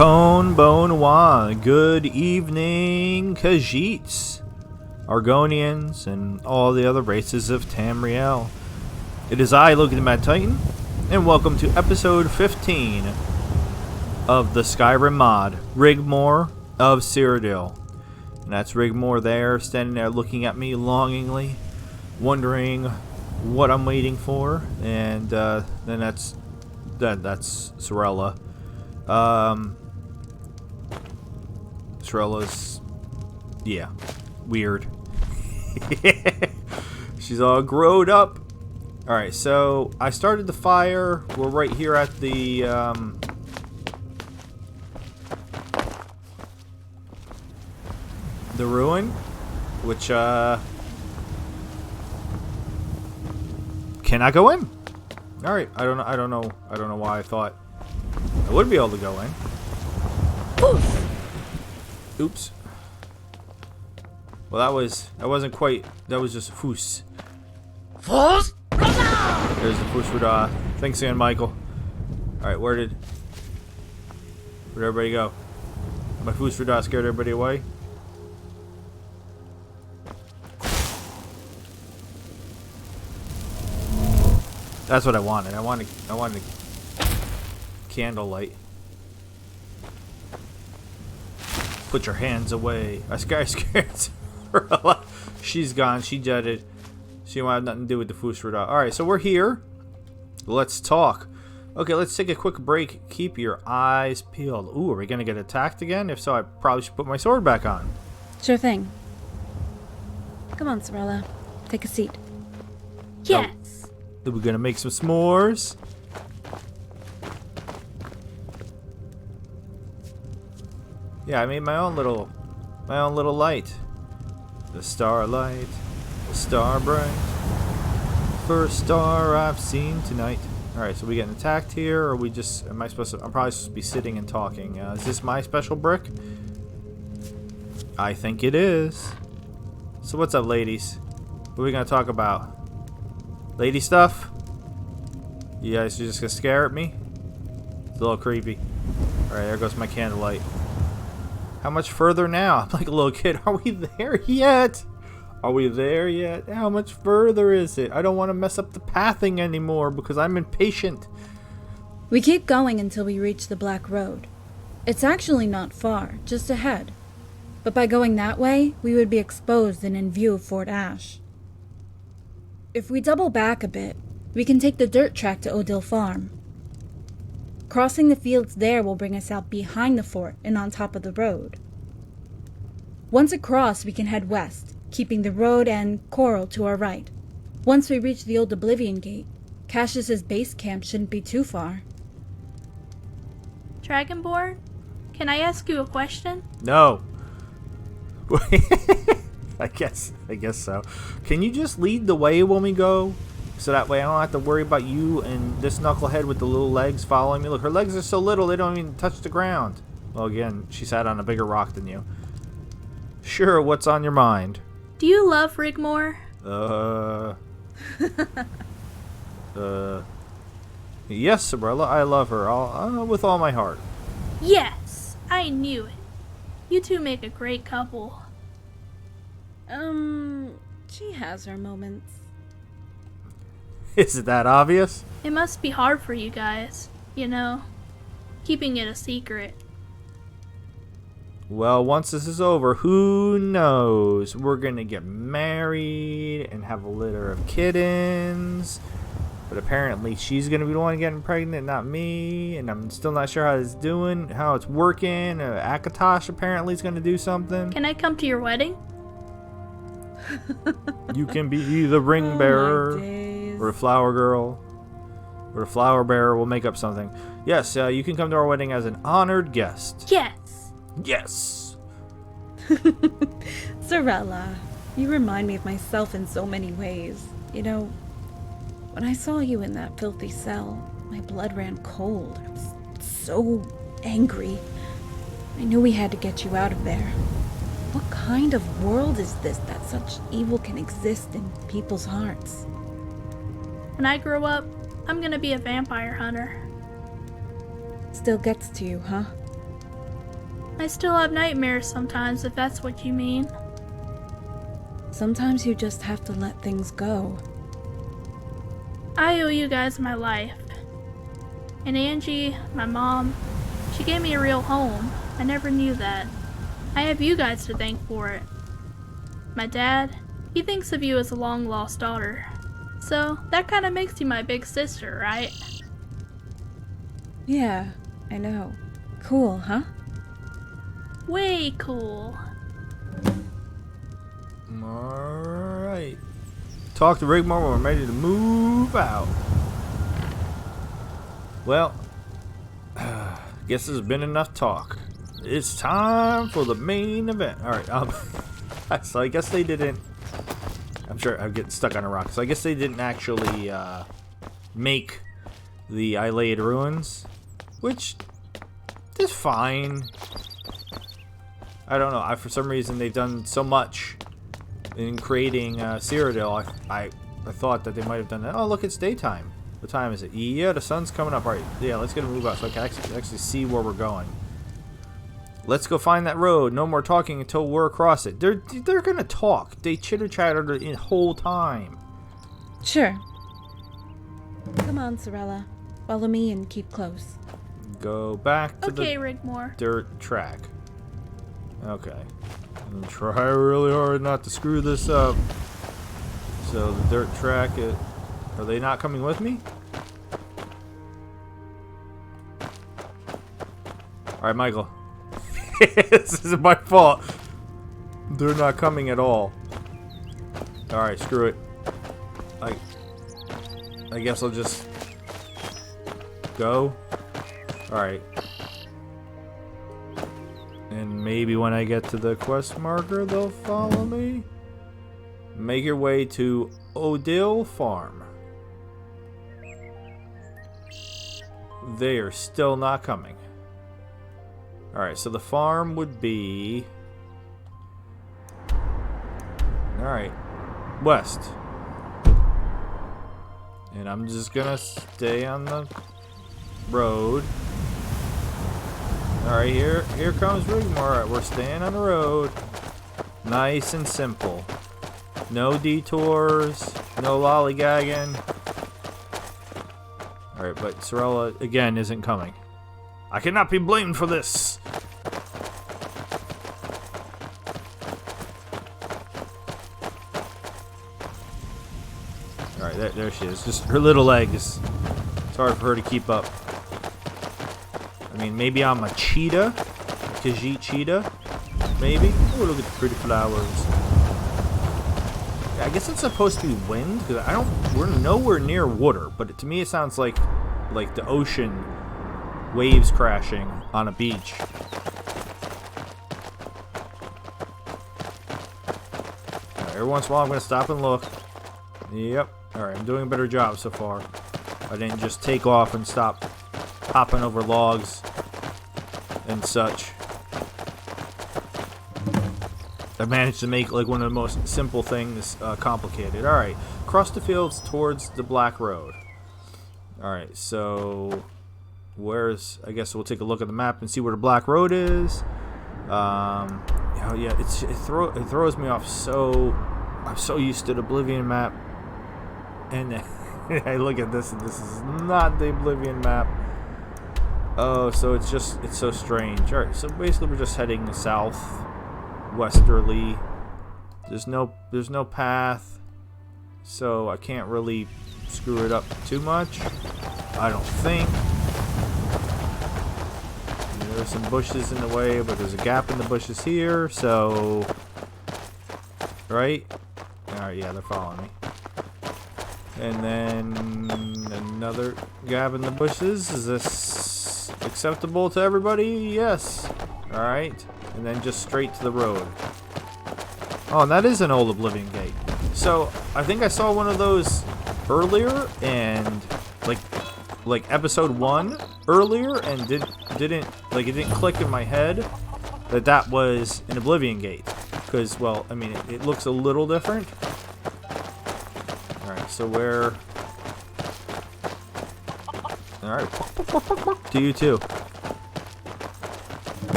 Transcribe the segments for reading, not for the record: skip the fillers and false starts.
Kon Bonwa, good evening, Khajiits, Argonians, and all the other races of Tamriel. It is I, Loki the Mad Titan, and welcome to episode 15 of the Skyrim mod, Rigmor of Cyrodiil. And that's Rigmor there, standing there looking at me longingly, wondering what I'm waiting for, and then that's Sorella. Sorella's, yeah, weird. She's all growed up. Alright, so I started the fire. We're right here at the, ruin, which, can I go in? Alright, I don't know why I thought I would be able to go in. Oops. Well, that wasn't quite, that was just foos. There's the foos. Thanks again, Michael. Alright, where'd everybody go? My foos scared everybody away. That's what I wanted. I wanted candlelight. Put your hands away. I scared her. She's gone. She jetted. She won't have nothing to do with the Fusrada. Alright, so we're here. Let's talk. Okay, let's take a quick break. Keep your eyes peeled. Ooh, are we going to get attacked again? If so, I probably should put my sword back on. Sure thing. Come on, Sorella. Take a seat. Yes. Are we going to make some s'mores? Yeah, I made my own little light. The starlight, the star bright, first star I've seen tonight. Alright, so we getting attacked here, or we just, I'm probably supposed to be sitting and talking. Is this my special brick? I think it is. So what's up, ladies? What are we going to talk about? Lady stuff? You guys are just going to scare at me? It's a little creepy. Alright, there goes my candlelight. How much further now? I'm like a little kid. Are we there yet? Are we there yet? How much further is it? I don't want to mess up the pathing anymore because I'm impatient. We keep going until we reach the Black Road. It's actually not far, just ahead. But by going that way, we would be exposed and in view of Fort Ash. If we double back a bit, we can take the dirt track to Cyrodiil Farm. Crossing the fields there will bring us out behind the fort and on top of the road. Once across, we can head west, keeping the road and Coral to our right. Once we reach the old Oblivion Gate, Cassius's base camp shouldn't be too far. Dragonborn, can I ask you a question? No. I guess so. Can you just lead the way when we go? So that way I don't have to worry about you and this knucklehead with the little legs following me. Look, her legs are so little they don't even touch the ground. Well, again, she sat on a bigger rock than you. Sure, what's on your mind? Do you love Rigmor? Yes, Sorella, I love her with all my heart. Yes, I knew it. You two make a great couple. She has her moments. Is it that obvious? It must be hard for you guys, you know, keeping it a secret. Well, once this is over, who knows? We're gonna get married and have a litter of kittens. But apparently she's gonna be the one getting pregnant, not me. And I'm still not sure how it's doing, how it's working. Akatosh apparently is gonna do something. Can I come to your wedding? You can be the ring bearer. Or a flower girl. Or a flower bearer. We'll make up something. Yes, you can come to our wedding as an honored guest. Yes. Yes. Sorella, you remind me of myself in so many ways. You know, when I saw you in that filthy cell, my blood ran cold. I was so angry. I knew we had to get you out of there. What kind of world is this that such evil can exist in people's hearts? When I grow up, I'm gonna be a vampire hunter. Still gets to you, huh? I still have nightmares sometimes, if that's what you mean. Sometimes you just have to let things go. I owe you guys my life. And Angie, my mom, she gave me a real home. I never knew that. I have you guys to thank for it. My dad, he thinks of you as a long-lost daughter. So, that kind of makes you my big sister, right? Yeah, I know. Cool, huh? Way cool. Alright. Talk to Rigmor when we're ready to move out. Well, guess there's been enough talk. It's time for the main event. Alright, so I guess they didn't... I'm sure I'm getting stuck on a rock. So I guess they didn't actually make the Ilayed ruins, which is fine. I don't know. For some reason, they've done so much in creating Cyrodiil. I thought that they might have done that. Oh, look, it's daytime. What time is it? Yeah, the sun's coming up. All right. Yeah, let's get a move out so I can actually see where we're going. Let's go find that road. No more talking until we're across it. They're gonna talk. They chitter-chatter the whole time. Sure. Come on, Sorella. Follow me and keep close. Go back to the Rigmor. dirt track. Okay. And try really hard not to screw this up. So the dirt track, are they not coming with me? Alright, Michael. This isn't my fault. They're not coming at all. Alright, screw it. I guess I'll just go. Alright. And maybe when I get to the quest marker, they'll follow me. Make your way to Cyrodiil Farm. They are still not coming. Alright, so the farm would be... Alright. West. And I'm just gonna stay on the road. Alright, here comes Rigmor. Alright, we're staying on the road. Nice and simple. No detours, no lollygagging. Alright, but Sorella, again, isn't coming. I cannot be blamed for this! Alright, there she is. Just her little legs. It's hard for her to keep up. I mean, maybe I'm a cheetah. A Khajiit cheetah. Maybe. Oh, look at the pretty flowers. Yeah, I guess it's supposed to be wind, because we're nowhere near water, but to me it sounds like the ocean, waves crashing on a beach. Right, every once in a while I'm going to stop and look. Yep. Alright, I'm doing a better job so far. I didn't just take off and stop hopping over logs and such. I managed to make like one of the most simple things complicated. Alright, cross the fields towards the Black Road. Alright, so I guess we'll take a look at the map and see where the Black Road is. Oh yeah, it throws me off so... I'm so used to the Oblivion map. And I look at this and this is not the Oblivion map. Oh, so it's so strange. Alright, so basically we're just heading south, westerly. There's no path, so I can't really screw it up too much, I don't think. There's some bushes in the way, but there's a gap in the bushes here, so... Right? Alright, yeah, they're following me. And then another gap in the bushes. Is this acceptable to everybody? Yes. Alright. And then just straight to the road. Oh, and that is an old Oblivion gate. So, I think I saw one of those earlier, and like episode 1 earlier, and it didn't click in my head that was an Oblivion gate. Because, well, I mean, it looks a little different. Alright, so where... Alright, to you too.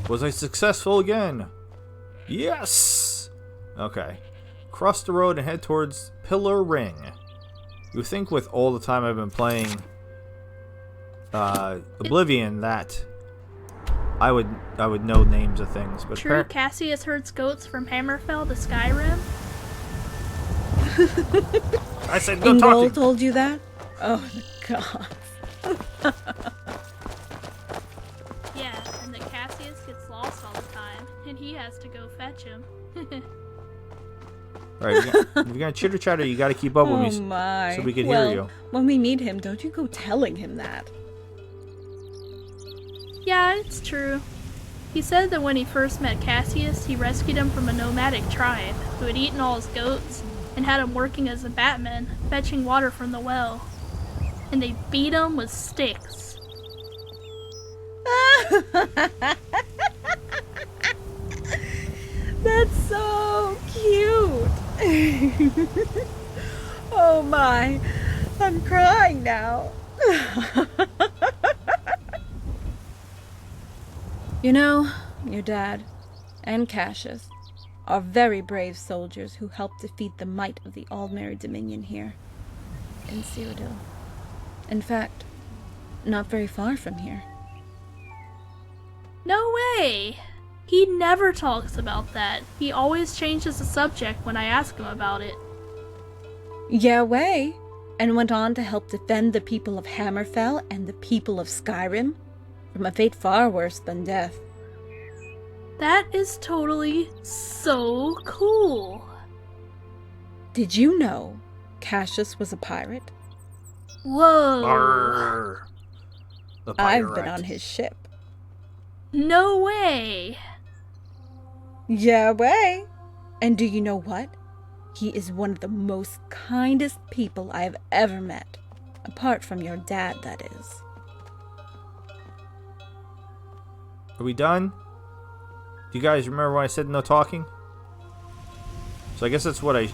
Was I successful again? Yes! Okay. Cross the road and head towards Pillar Ring. You would think with all the time I've been playing Oblivion that I would know names of things, but True, Cassius herds goats from Hammerfell to Skyrim. I said go talk Ingol to told you that? Oh, God. Yeah, and that Cassius gets lost all the time, and he has to go fetch him. Alright, if you're gonna chitter chatter, you gotta keep up with me Oh my. so we can Well, hear you. when we meet him, don't you go telling him that. Yeah, it's true. He said that when he first met Cassius, he rescued him from a nomadic tribe who had eaten all his goats and had him working as a batman, fetching water from the well. And they beat him with sticks. That's so cute. Oh my. I'm crying now. You know, your dad and Cassius are very brave soldiers who helped defeat the might of the Aldmeri Dominion here in Cyrodiil. In fact, not very far from here. No way! He never talks about that. He always changes the subject when I ask him about it. Yeah, way. And went on to help defend the people of Hammerfell and the people of Skyrim from a fate far worse than death. That is totally so cool. Did you know Cassius was a pirate? Whoa. Arr, the I've been pirate. on his ship. No way. Yeah, way. And do you know what? He is one of the most kindest people I have ever met. Apart from your dad, that is. Are we done? Do you guys remember when I said no talking? So I guess that's what I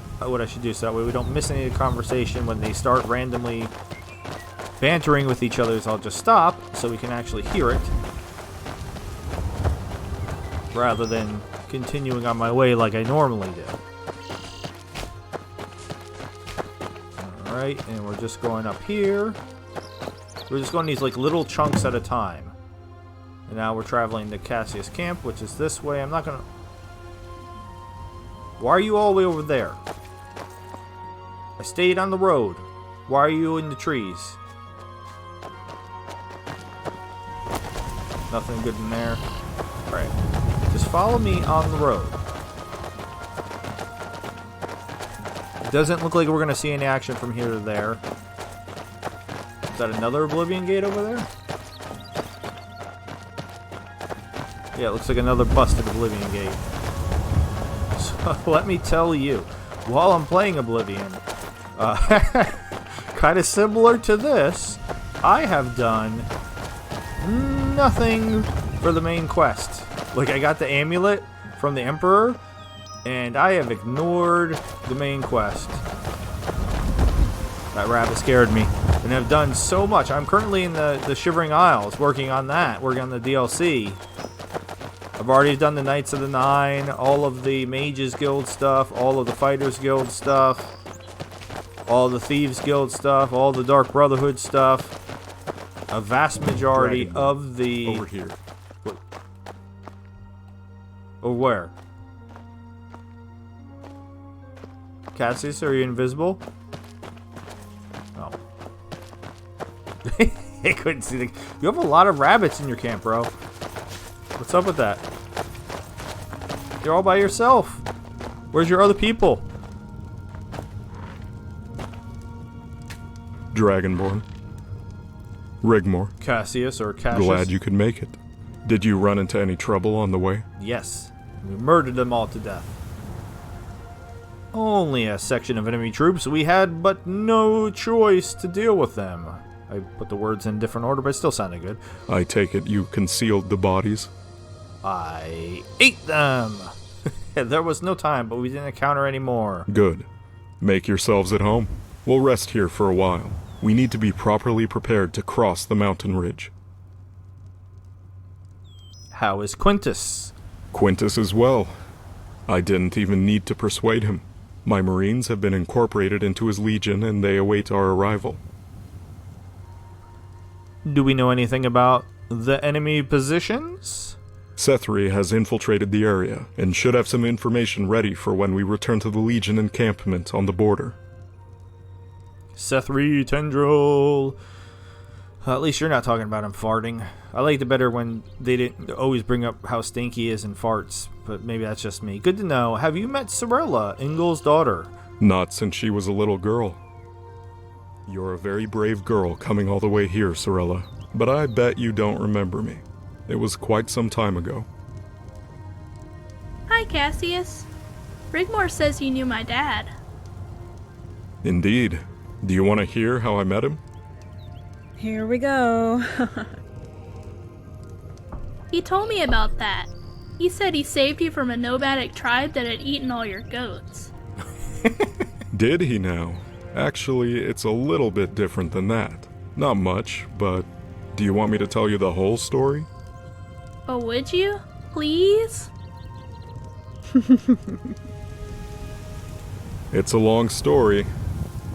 should do, so that way we don't miss any of the conversation when they start randomly bantering with each other. So I'll just stop so we can actually hear it, rather than continuing on my way like I normally do. Alright, and we're just going up here. We're just going these like little chunks at a time. And now we're traveling to Cassius Camp, which is this way. I'm not gonna... Why are you all the way over there? I stayed on the road. Why are you in the trees? Nothing good in there. Alright. Just follow me on the road. It doesn't look like we're going to see any action from here to there. Is that another Oblivion Gate over there? Yeah, it looks like another busted Oblivion Gate. So let me tell you, while I'm playing Oblivion, kind of similar to this, I have done nothing for the main quest. Like, I got the amulet from the Emperor, and I have ignored the main quest. That rabbit scared me. And I've done so much. I'm currently in the Shivering Isles, working on that, working on the DLC. I've already done the Knights of the Nine, all of the Mages Guild stuff, all of the Fighters Guild stuff, all the Thieves Guild stuff, all the Dark Brotherhood stuff. A vast majority of the... Over here. What? Over where? Cassius, are you invisible? Oh. They couldn't see the... You have a lot of rabbits in your camp, bro. What's up with that? You're all by yourself. Where's your other people? Dragonborn. Rigmor. Cassius or Cassius? Glad you could make it. Did you run into any trouble on the way? Yes. We murdered them all to death. Only a section of enemy troops. We had but no choice to deal with them. I put the words in different order, but it still sounded good. I take it you concealed the bodies? I ate them! There was no time, but we didn't encounter any more. Good. Make yourselves at home. We'll rest here for a while. We need to be properly prepared to cross the mountain ridge. How is Quintus? Quintus as well. I didn't even need to persuade him. My Marines have been incorporated into his legion and they await our arrival. Do we know anything about the enemy positions? Sethri has infiltrated the area and should have some information ready for when we return to the Legion encampment on the border. Sethri Tendril. At least you're not talking about him farting. I liked it better when they didn't always bring up how stinky he is and farts, but maybe that's just me. Good to know. Have you met Sorella, Ingol's daughter? Not since she was a little girl. You're a very brave girl coming all the way here, Sorella, but I bet you don't remember me. It was quite some time ago. Hi, Cassius. Rigmor says you knew my dad. Indeed. Do you want to hear how I met him? Here we go. He told me about that. He said he saved you from a nomadic tribe that had eaten all your goats. Did he now? Actually, it's a little bit different than that. Not much, but do you want me to tell you the whole story? Oh, would you? Please? It's a long story.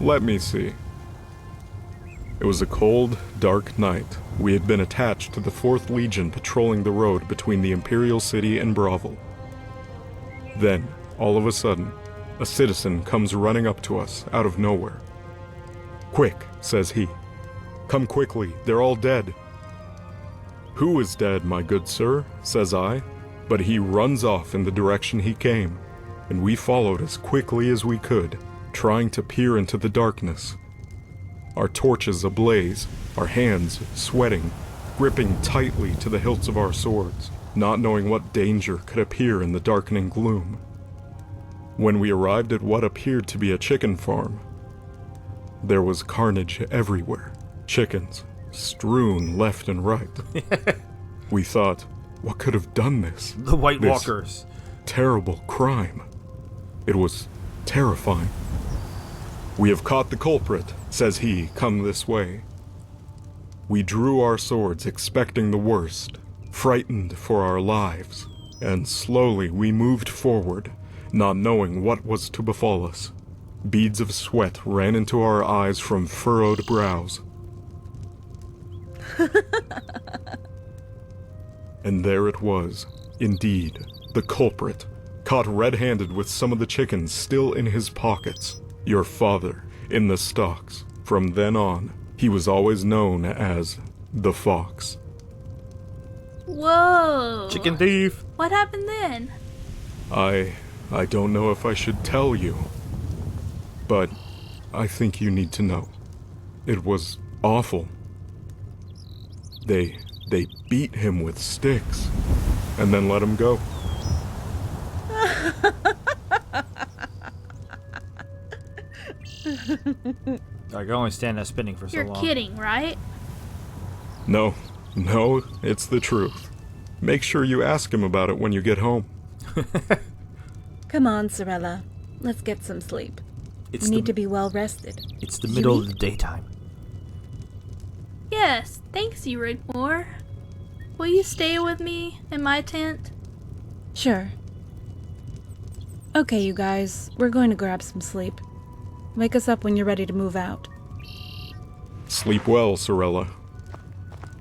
Let me see. It was a cold, dark night. We had been attached to the 4th Legion patrolling the road between the Imperial City and Bravel. Then, all of a sudden, a citizen comes running up to us out of nowhere. "Quick," says he. "Come quickly, they're all dead." "Who is dead, my good sir?" says I, but he runs off in the direction he came, and we followed as quickly as we could, trying to peer into the darkness. Our torches ablaze, our hands sweating, gripping tightly to the hilts of our swords, not knowing what danger could appear in the darkening gloom. When we arrived at what appeared to be a chicken farm, there was carnage everywhere, chickens strewn left and right. We thought, what could have done this? The White This Walkers. terrible crime. It was terrifying. "We have caught the culprit," says he, "come this way." We drew our swords expecting the worst, frightened for our lives, and slowly we moved forward, not knowing what was to befall us. Beads of sweat ran into our eyes from furrowed brows. And there it was, indeed, the culprit, caught red-handed with some of the chickens still in his pockets. Your father, in the stocks. From then on, he was always known as the Fox. Whoa! Chicken thief. What happened then? I don't know if I should tell you, but I think you need to know. It was awful. They beat him with sticks, and then let him go. I can only stand that spinning for so You're long. kidding, right? No, it's the truth. Make sure you ask him about it when you get home. Come on, Sorella. Let's get some sleep. It's We need the, to be well rested. It's the middle of the daytime. Yes, thanks you, Rigmor. Will you stay with me in my tent? Sure. Okay, you guys. We're going to grab some sleep. Wake us up when you're ready to move out. Sleep well, Sorella.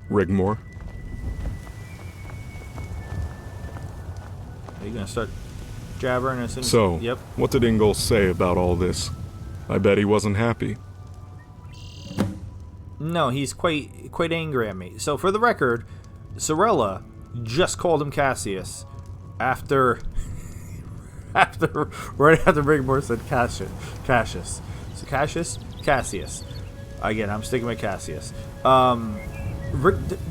Rigmor. Are you gonna start jabbering as soon as... So, Yep. what did Ingol say about all this? I bet he wasn't happy. No, he's quite angry at me. So, for the record, Sorella just called him Cassius after right after Rigmor said Cassius. So Cassius. Again, I'm sticking with Cassius.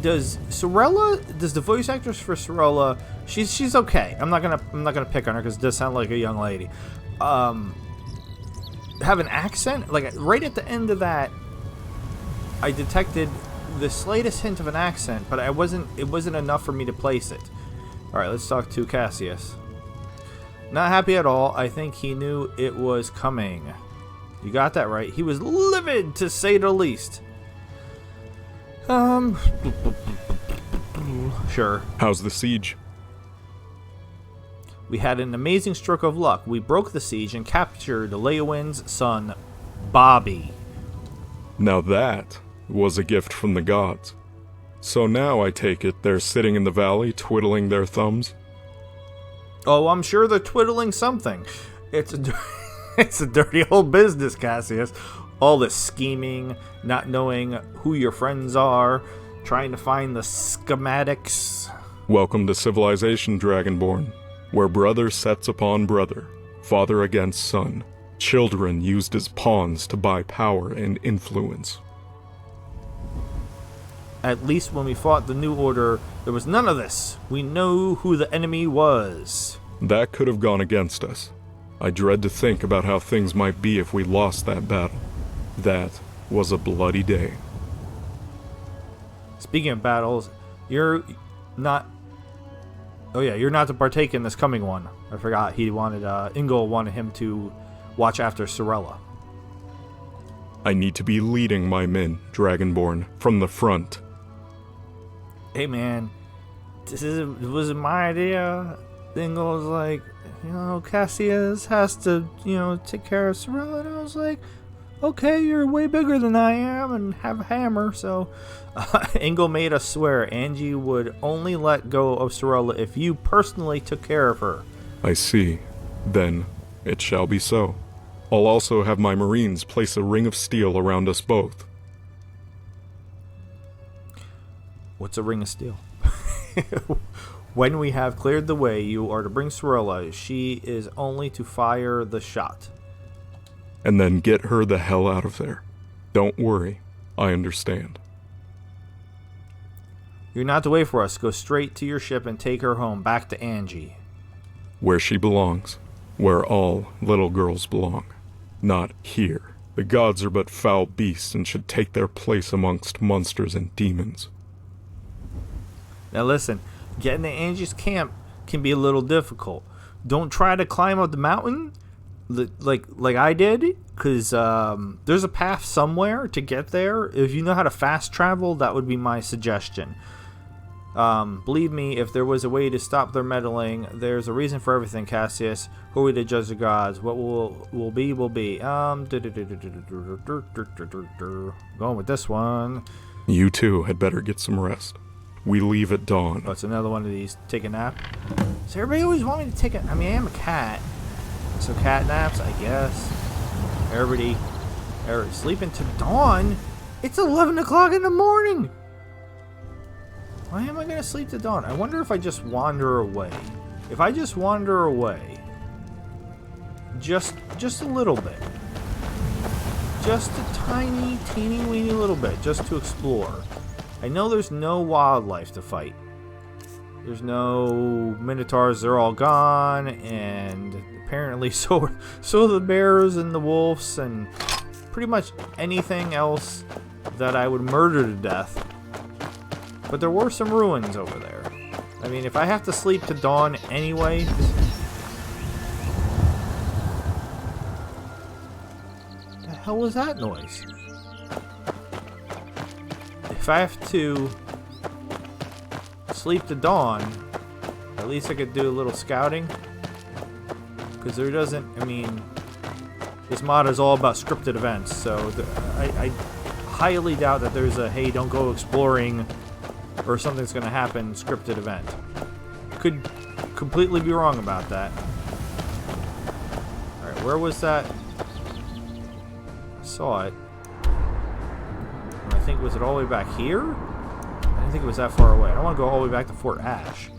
Does the voice actress for Sorella? She's okay. I'm not gonna pick on her because it does sound like a young lady. Have an accent like right at the end of that. I detected the slightest hint of an accent, but it wasn't enough for me to place it. All right, let's talk to Cassius. Not happy at all. I think he knew it was coming. You got that right. He was livid, to say the least. Sure. How's the siege? We had an amazing stroke of luck. We broke the siege and captured Leowin's son, Bobby. Now that was a gift from the gods. So now I take it they're sitting in the valley twiddling their thumbs? Oh, I'm sure they're twiddling something. It's a dirty old business, Cassius. All this scheming, not knowing who your friends are, trying to find the schematics. Welcome to civilization, Dragonborn, where brother sets upon brother, father against son, children used as pawns to buy power and influence. At least when we fought the New Order, there was none of this. We know who the enemy was. That could have gone against us. I dread to think about how things might be if we lost that battle. That was a bloody day. Speaking of battles, you're not... Oh yeah, you're not to partake in this coming one. I forgot he wanted, Ingol wanted him to watch after Sorella. I need to be leading my men, Dragonborn, from the front. Hey man, was it my idea? Ingol was like, Cassius has to, take care of Sorella. And I was like, okay, you're way bigger than I am and have a hammer. So Ingol made us swear Angie would only let go of Sorella if you personally took care of her. I see. Then it shall be so. I'll also have my marines place a ring of steel around us both. What's a ring of steel? When we have cleared the way, you are to bring Sorella. She is only to fire the shot. And then get her the hell out of there. Don't worry, I understand. You're not to wait for us. Go straight to your ship and take her home, back to Angie. Where she belongs. Where all little girls belong. Not here. The gods are but foul beasts and should take their place amongst monsters and demons. Now listen, getting to Angie's camp can be a little difficult. Don't try to climb up the mountain like I did, because there's a path somewhere to get there. If you know how to fast travel, that would be my suggestion. Believe me, if there was a way to stop their meddling, there's a reason for everything, Cassius. Who are we to judge the gods? What will be, will be. Going with this one. You too had better get some rest. We leave at dawn. Oh, it's another one of these. Take a nap. So everybody always want me to take a... I mean, I am a cat. So cat naps, I guess. Everybody sleeping to dawn? It's 11 o'clock in the morning! Why am I going to sleep to dawn? I wonder if I just wander away. If I just wander away, just a little bit. Just a tiny, teeny weeny little bit, just to explore. I know there's no wildlife to fight. There's no minotaurs, they're all gone, and apparently so are the bears and the wolves and pretty much anything else that I would murder to death. But there were some ruins over there. I mean, if I have to sleep to dawn anyway... What the hell was that noise? If I have to sleep to dawn, at least I could do a little scouting. Because there doesn't... I mean... This mod is all about scripted events, so I highly doubt that there's a, hey, don't go exploring... or something's going to happen scripted event. Could completely be wrong about that. Alright, where was that? I saw it. And I think, was it all the way back here? I didn't think it was that far away. I don't want to go all the way back to Fort Ash.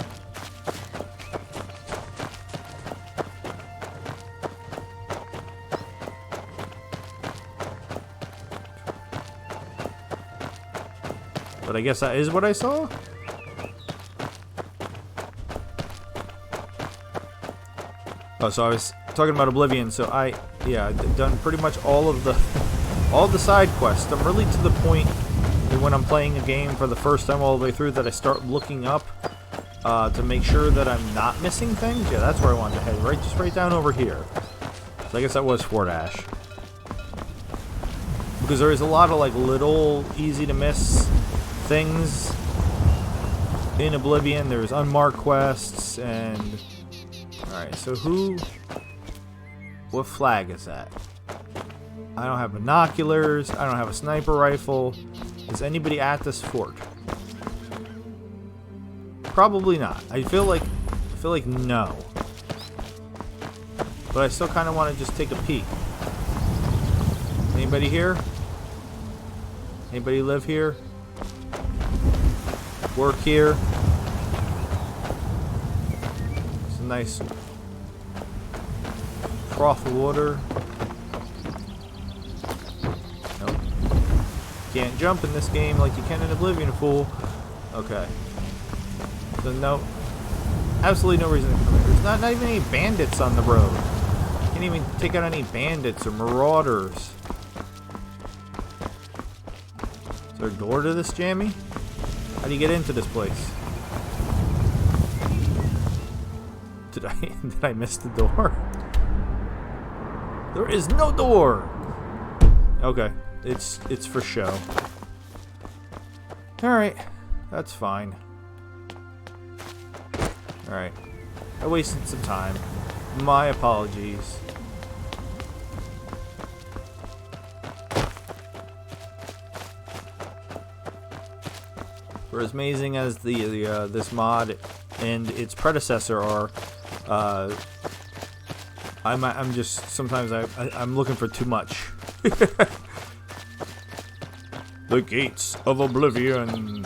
But I guess that is what I saw? Oh, so I was talking about Oblivion, so I've done pretty much all the side quests. I'm really to the point that when I'm playing a game for the first time all the way through that I start looking up to make sure that I'm not missing things. Yeah, that's where I wanted to head, just right down over here. So I guess that was Fort Ash. Because there is a lot of like little easy to miss things in Oblivion. There's unmarked quests and... Alright, so what flag is that? I don't have binoculars. I don't have a sniper rifle. Is anybody at this fort? Probably not. I feel like no. But I still kind of want to just take a peek. Anybody here? Anybody live here? Work here? It's a nice trough of water. Nope. Can't jump in this game like you can in Oblivion, fool. Okay. So no, absolutely no reason to come here. There's not even any bandits on the road. Can't even take out any bandits or marauders. Is there a door to this, Jammy? How do you get into this place? Did I miss the door? There is no door. Okay, it's for show. All right, that's fine. All right, I wasted some time. My apologies. For as amazing as this mod and its predecessor are, I'm just sometimes I'm looking for too much. The gates of Oblivion.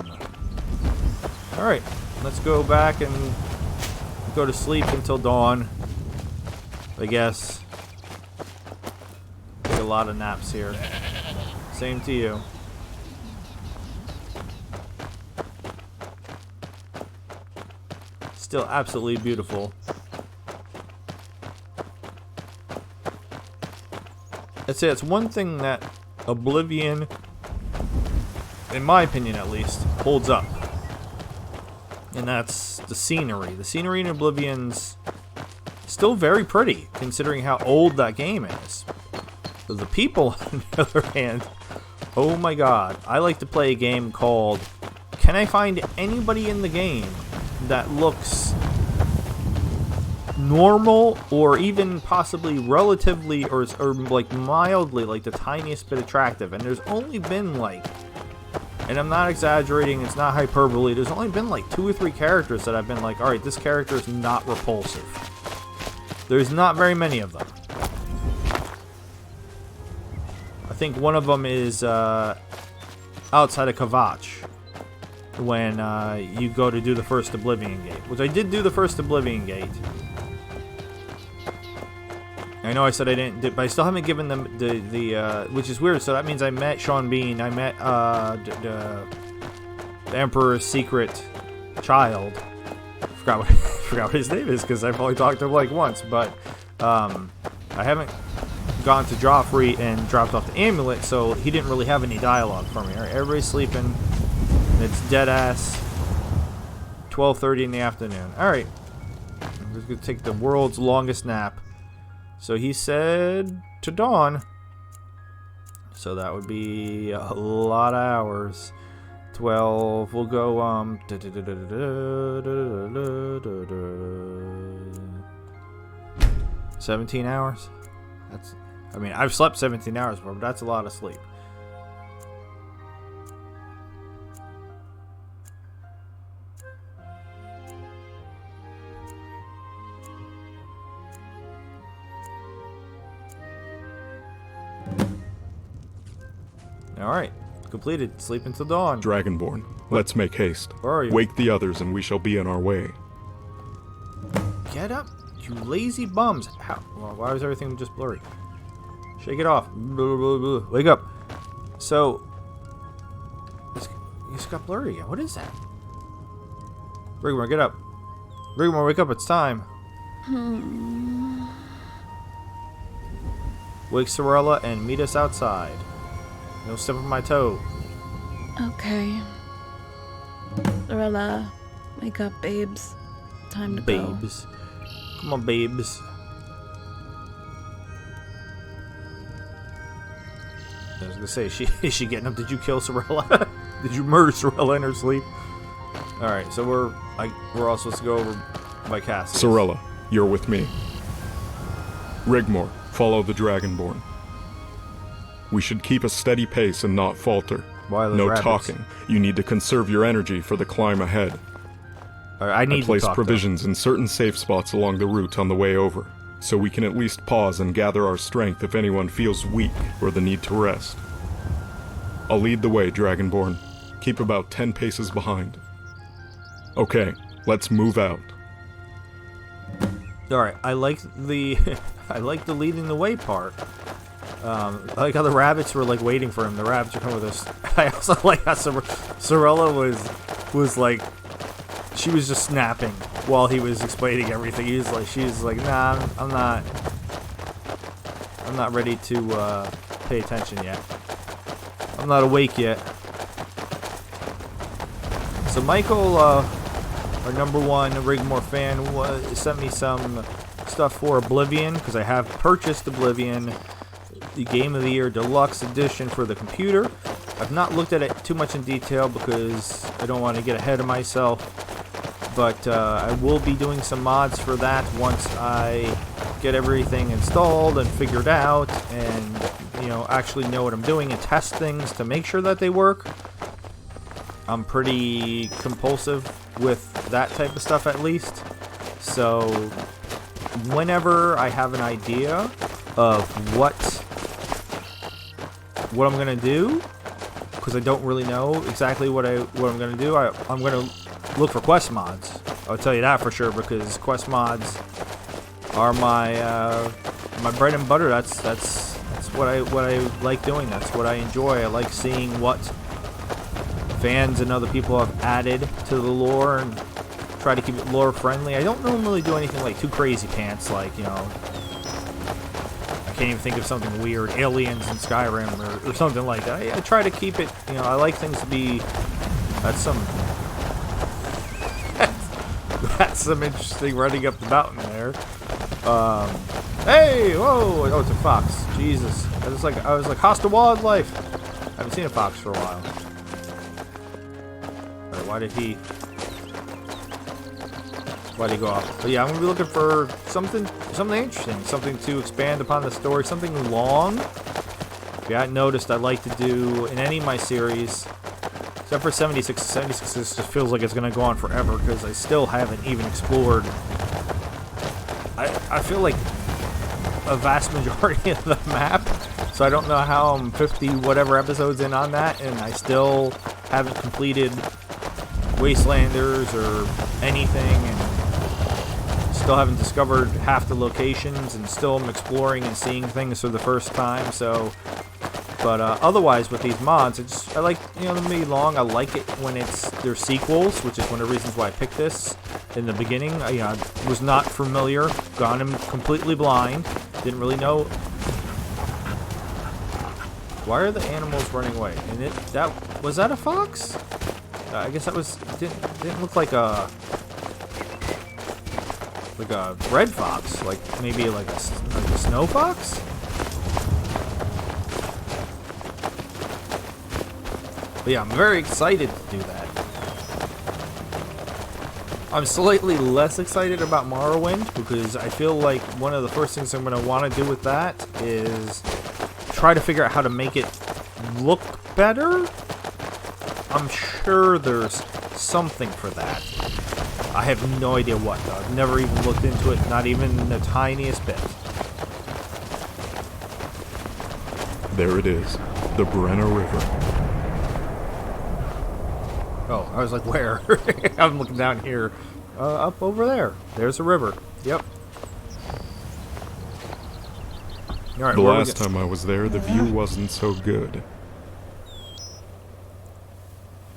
All right, let's go back and go to sleep until dawn. I guess. Take a lot of naps here. Same to you. Still absolutely beautiful. I'd say it's one thing that Oblivion, in my opinion at least, holds up. And that's the scenery. The scenery in Oblivion's still very pretty, considering how old that game is. So the people, on the other hand, oh my god. I like to play a game called, can I find anybody in the game that looks normal or even possibly relatively or like mildly like the tiniest bit attractive? And there's only been like, and I'm not exaggerating, it's not hyperbole, there's only been like 2 or 3 characters that I've been like, alright, this character is not repulsive. There's not very many of them. I think one of them is outside of Kavach, when you go to do the first Oblivion Gate, which I did do the first Oblivion Gate. I know I said I didn't, but I still haven't given them the which is weird. So that means I met Sean Bean, I met the Emperor's secret child. Forgot what his name is because I've only talked to him like once. But I haven't gone to Joffrey and dropped off the amulet, so he didn't really have any dialogue for me. All right, everybody's sleeping. It's dead ass 12:30 in the afternoon. All right, I'm just gonna take the world's longest nap. So he said to dawn. So that would be a lot of hours. 12. We'll go 17 hours. That's. I mean, I've slept 17 hours before, but that's a lot of sleep. Alright, completed. Sleep until dawn. Dragonborn, let's make haste. Where are you? Wake the others and we shall be on our way. Get up, you lazy bums. How? Well, why is everything just blurry? Shake it off. Wake up. So, it's got blurry again. What is that? Rigmor, get up. Rigmor, wake up. It's time. Wake Sorella and meet us outside. No step on my toe. Okay. Lorella, wake up, babes. Time to go. Babes. Come on, babes. I was gonna say, is she getting up? Did you kill Sorella? Did you murder Sorella in her sleep? Alright, so we're all supposed to go over by Cassius. Sorella, you're with me. Rigmor, follow the Dragonborn. We should keep a steady pace and not falter. Why are those No rabbits? talking. You need to conserve your energy for the climb ahead. Alright, I need I place to talk, provisions in certain safe spots along the route on the way over, so we can at least pause and gather our strength if anyone feels weak or the need to rest. I'll lead the way, Dragonborn. Keep about 10 paces behind. Okay, let's move out. though. Alright, I like the I like the leading the way part. I like how the rabbits were like waiting for him. The rabbits are coming with us. I also like how Sorella was like, she was just snapping while he was explaining everything. She's like, nah, I'm not ready to pay attention yet. I'm not awake yet. So Michael, our #1 Rigmor fan, sent me some stuff for Oblivion, because I have purchased Oblivion, the Game of the Year Deluxe Edition for the computer. I've not looked at it too much in detail because I don't want to get ahead of myself, but I will be doing some mods for that once I get everything installed and figured out, and actually know what I'm doing and test things to make sure that they work. I'm pretty compulsive with that type of stuff, at least. So whenever I have an idea of what I'm gonna do, because I don't really know exactly what I'm gonna do, I'm gonna look for quest mods. I'll tell you that for sure, because quest mods are my bread and butter. That's what I like doing. That's what I enjoy. I like seeing what fans and other people have added to the lore and try to keep it lore friendly. I don't normally do anything like too crazy pants, like, I can't even think of something weird, aliens in Skyrim or something like that. I try to keep it, I like things to be, that's some interesting running up the mountain there. Hey, whoa, oh, it's a fox. Jesus. I was like hostile wildlife. I haven't seen a fox for a while. Alright, why did he go off? But yeah, I'm gonna be looking for something interesting, something to expand upon the story, something long. If you hadn't noticed, I like to do in any of my series, except for 76. 76 just feels like it's gonna go on forever because I still haven't even explored. I feel like a vast majority of the map, so I don't know how I'm 50 whatever episodes in on that, and I still haven't completed Wastelanders or anything, and still haven't discovered half the locations, and still am exploring and seeing things for the first time. So, but otherwise with these mods, I like them to be long. I like it when they're sequels, which is one of the reasons why I picked this in the beginning. I was not familiar, gone in completely blind, didn't really know. Why are the animals running away? And was that a fox? I guess that didn't look like a red fox, like maybe like a snow fox. But yeah, I'm very excited to do that. I'm slightly less excited about Morrowind because I feel like one of the first things I'm going to want to do with that is try to figure out how to make it look better. I'm sure there's something for that. I have no idea what, though. I've never even looked into it, not even the tiniest bit. There it is, the Brenner River. Oh, I was like, where? I'm looking down here. Up over there. There's a river. Yep. All right, The last time I was there, the view wasn't so good.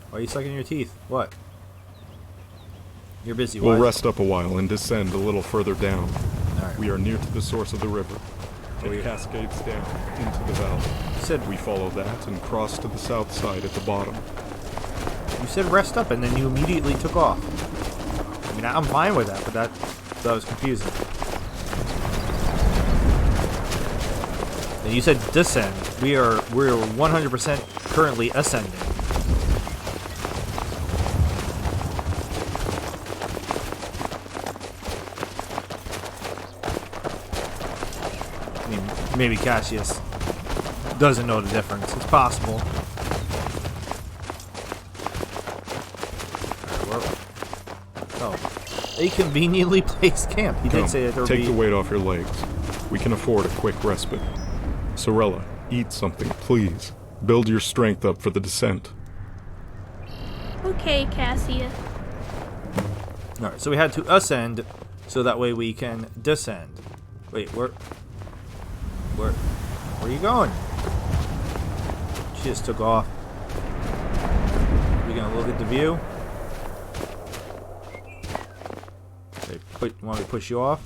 Why are you sucking your teeth? What? You're busy. We'll What? rest up a while and descend a little further down. All right. We are near to the source of the river. Oh, It yeah. cascades down into the valley. You said We follow that and cross to the south side at the bottom. You said rest up, and then you immediately took off. I mean, I'm fine with that, but that was confusing. And you said descend. We're 100% currently ascending. I mean, maybe Cassius doesn't know the difference. It's possible. A conveniently placed camp. He did say that there would be... Take the weight off your legs. We can afford a quick respite. Sorella, eat something, please. Build your strength up for the descent. Okay, Cassius. Alright, so we had to ascend, so that way we can descend. Wait, where are you going? She just took off. We gonna look at the view? Okay, want me to push you off?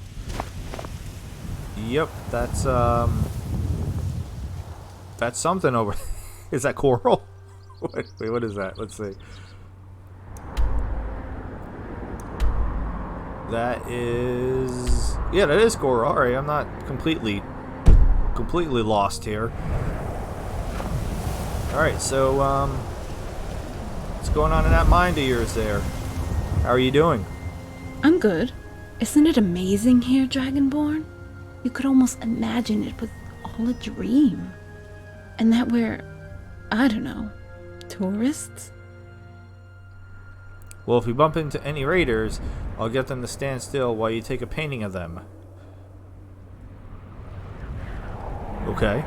Yep, that's something over. Is that coral? Wait, what is that? Let's see. That is... Yeah, that is coral. Alright, I'm not completely lost here. Alright, so, what's going on in that mind of yours there? How are you doing? I'm good. Isn't it amazing here, Dragonborn? You could almost imagine it was all a dream. And that we're, I don't know, tourists? Well, if we bump into any raiders, I'll get them to stand still while you take a painting of them. Okay.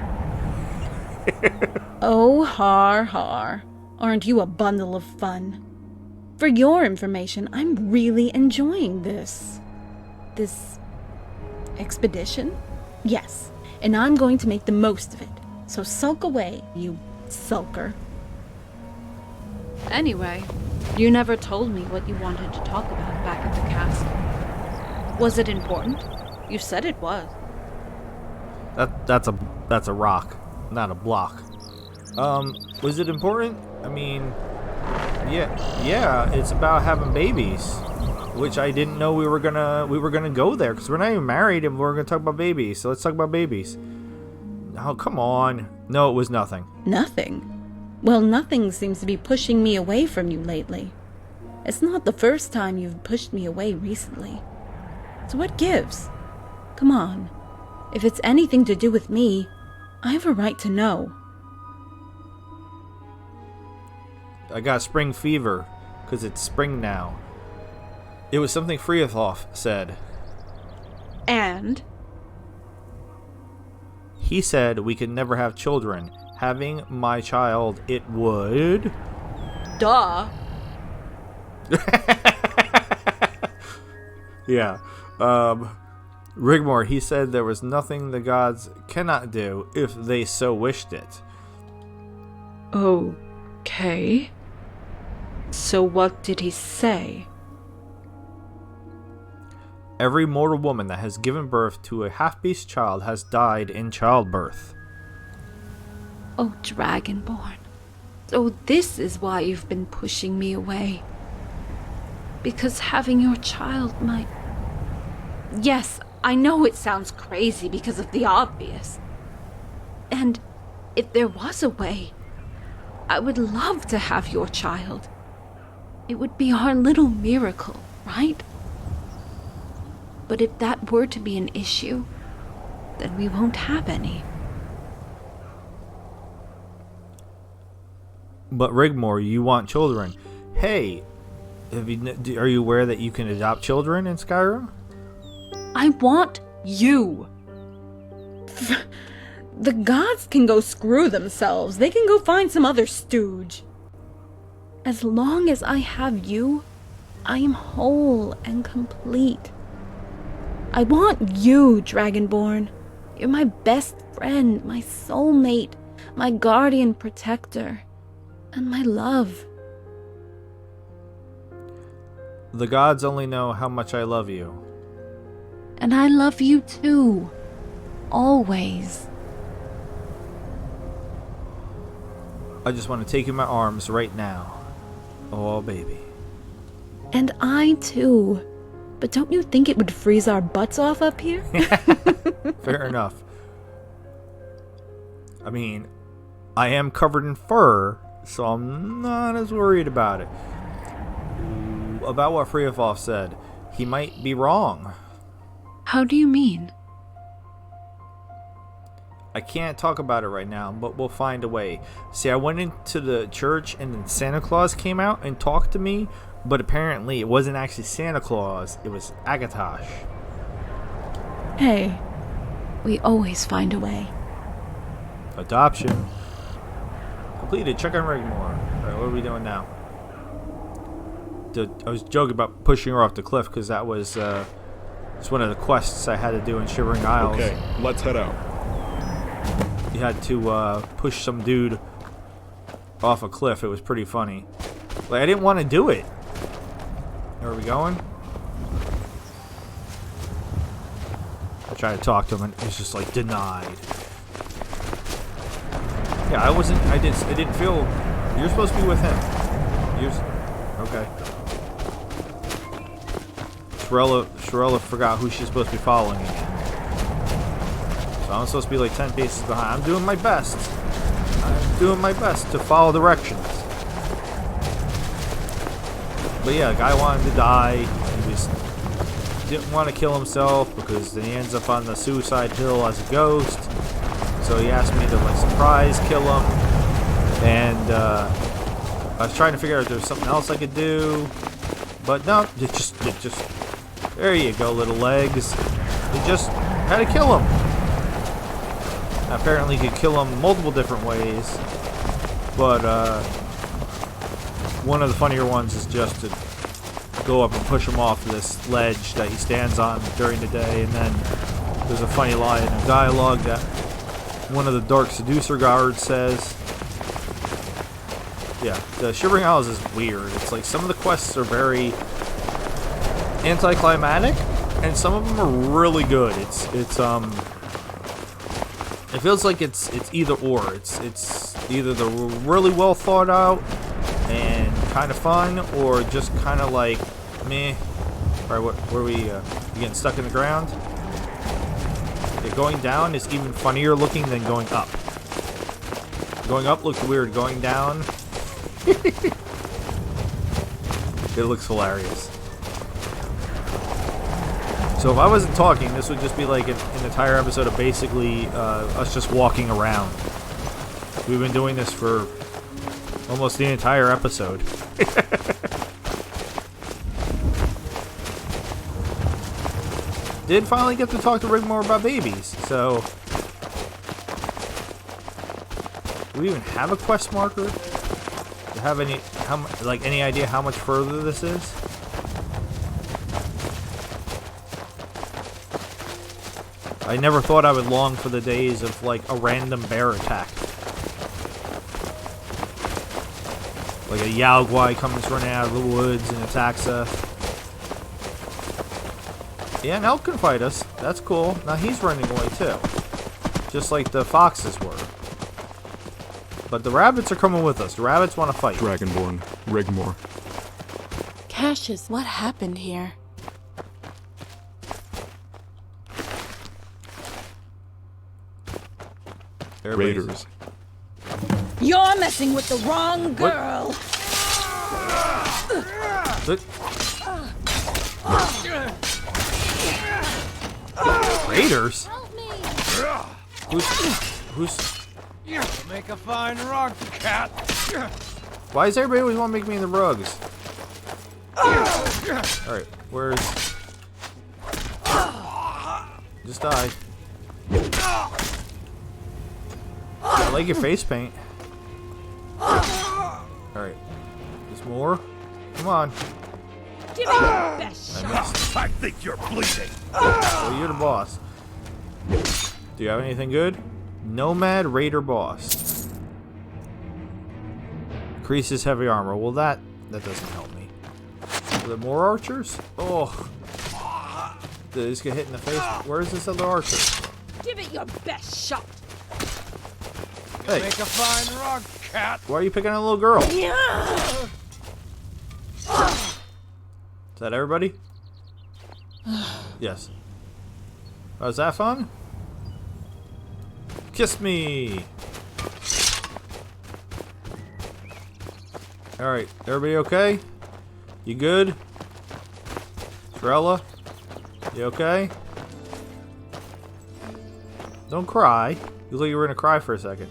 Oh, har har. Aren't you a bundle of fun? For your information, I'm really enjoying this expedition? Yes, and I'm going to make the most of it. So sulk away, you sulker. Anyway, you never told me what you wanted to talk about back at the castle. Was it important? You said it was. That's a rock, not a block. Was it important? I mean, yeah, it's about having babies, which I didn't know we were gonna go there, because we're not even married and we're gonna talk about babies. So let's talk about babies. Oh, come on. No, it was nothing. Nothing? Well, nothing seems to be pushing me away from you lately. It's not the first time you've pushed me away recently. So what gives? Come on. If it's anything to do with me, I have a right to know. I got spring fever, because it's spring now. It was something Freothoff said. And? He said we could never have children. Having my child, it would... Duh. Yeah. Rigmor, he said there was nothing the gods cannot do if they so wished it. Okay. So what did he say? Every mortal woman that has given birth to a half-beast child has died in childbirth. Oh, Dragonborn. So this is why you've been pushing me away. Because having your child might... Yes, I know it sounds crazy because of the obvious. And if there was a way, I would love to have your child. It would be our little miracle, right? But if that were to be an issue, then we won't have any. But Rigmor, you want children. Hey, are you aware that you can adopt children in Skyrim? I want you. The gods can go screw themselves. They can go find some other stooge. As long as I have you, I am whole and complete. I want you, Dragonborn. You're my best friend, my soulmate, my guardian protector, and my love. The gods only know how much I love you. And I love you too. Always. I just want to take you in my arms right now. Oh, baby. And I too. But don't you think it would freeze our butts off up here? Fair enough. I mean, I am covered in fur, so I'm not as worried about it. About what Freothoff said, he might be wrong. How do you mean? I can't talk about it right now, but we'll find a way. See, I went into the church and then Santa Claus came out and talked to me, but apparently it wasn't actually Santa Claus, it was Akatosh. Hey, we always find a way. Adoption. Completed. Check on Rigmor. Alright, what are we doing now? I was joking about pushing her off the cliff because that was it's one of the quests I had to do in Shivering Isles. Okay, let's head out. You had to push some dude off a cliff. It was pretty funny. Like, I didn't want to do it. Where are we going? I tried to talk to him and it was just like denied. Yeah, I didn't feel. You're supposed to be with him. Okay. Shrella forgot who she's supposed to be following again. So I'm supposed to be like 10 paces behind. I'm doing my best. I'm doing my best to follow directions. But yeah, the guy wanted to die. He didn't want to kill himself because then he ends up on the suicide hill as a ghost. So he asked me to like surprise kill him. And I was trying to figure out if there was something else I could do. But no, it just there you go, little legs. You just had to kill him. Apparently you could kill him multiple different ways. But one of the funnier ones is just to go up and push him off this ledge that he stands on during the day. And then there's a funny line in dialogue that one of the Dark Seducer guards says. Yeah, the Shivering Isles is weird. It's like some of the quests are very anticlimactic, and some of them are really good. It feels like it's either or. It's either the really well thought out and kind of fun, or just kind of like meh. All right, where are we? You getting stuck in the ground? Yeah, going down is even funnier looking than going up. Going up looks weird. Going down. It looks hilarious. So if I wasn't talking, this would just be like an entire episode of basically us just walking around. We've been doing this for almost the entire episode. Did finally get to talk to Rigmor about babies, so do we even have a quest marker? Have any idea how much further this is? I never thought I would long for the days of like a random bear attack, like a Yaogwai comes running out of the woods and attacks us. Yeah, an elk can fight us. That's cool. Now he's running away too, just like the foxes were. But the rabbits are coming with us. The rabbits want to fight. Dragonborn, Rigmor. Cassius, what happened here? Raiders. You're messing with the wrong girl. Look. Raiders? Help me. Who's Make a fine rug, cat. Why does everybody always want to make me in the rugs? Alright, where's... Just die. I like your face paint. Alright. There's more? Come on. Give me your best shot. I missed. I think you're bleeding. Oh, you're the boss. Do you have anything good? Nomad Raider boss. Increases heavy armor. Well, that doesn't help me. Are there more archers? Oh. Did this get hit in the face? Where is this other archer? Give it your best shot. Hey, Make a fine rug, cat. why are you picking on a little girl? Is that everybody? Yes. Oh, is that fun? Kiss me! Alright, everybody okay? You good? Trella? You okay? Don't cry. You look like you were gonna cry for a second.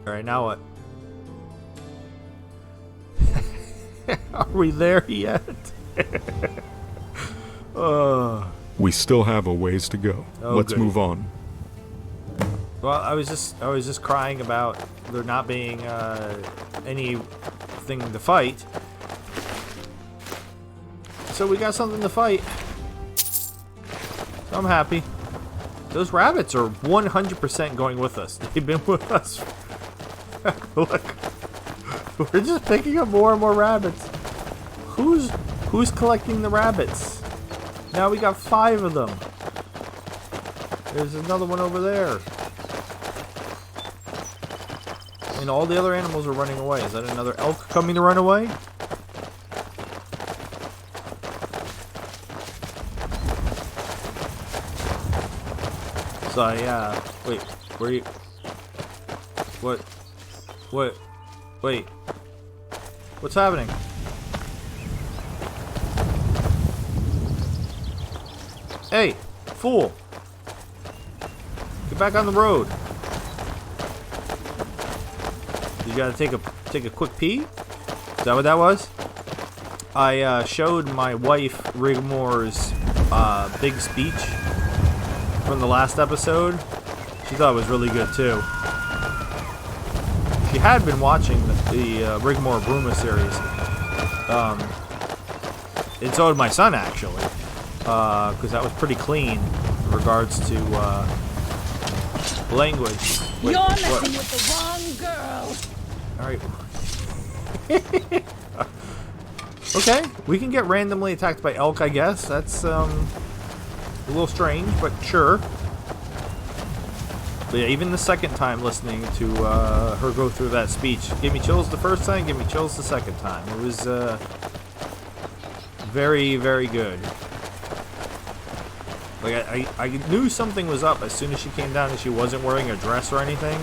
Alright, now what? Are we there yet? We still have a ways to go. Oh, Let's goody. move on. Well, I was just crying about there not being anything to fight. So we got something to fight. So I'm happy. Those rabbits are 100% going with us. They've been with us. Look, we're just picking up more and more rabbits. Who's collecting the rabbits? Now we got 5 of them. There's another one over there. And all the other animals are running away. Is that another elk coming to run away? So wait, where are you? What? Wait. What's happening? Hey, fool! Get back on the road. You gotta take a quick pee? Is that what that was? I showed my wife Rigmor's big speech from the last episode. She thought it was really good too. She had been watching the Rigmor Bruma series. And so did my son actually. Because that was pretty clean in regards to language. Wait, You're messing with the wrong girl. Alright. Okay, we can get randomly attacked by elk, I guess. That's a little strange, but sure. But yeah, even the second time listening to her go through that speech gave me chills the first time, gave me chills the second time. It was very, very good. Like I knew something was up as soon as she came down and she wasn't wearing a dress or anything.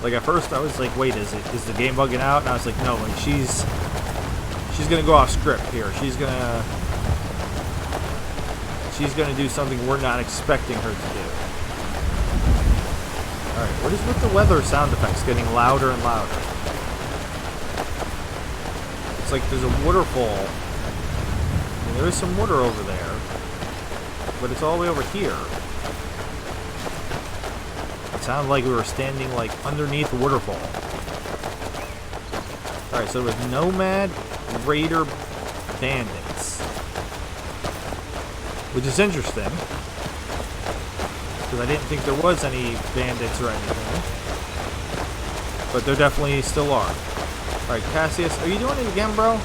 Like at first I was like, wait, is the game bugging out? And I was like, no, like she's gonna go off script here. She's gonna do something we're not expecting her to do. Alright, what is with the weather sound effects getting louder and louder? It's like there's a waterfall. And there is some water over there. But it's all the way over here. It sounded like we were standing like underneath a waterfall. Alright, so it was Nomad Raider Bandits. Which is interesting. Because I didn't think there was any bandits or anything. But there definitely still are. Alright, Cassius, are you doing it again, bro?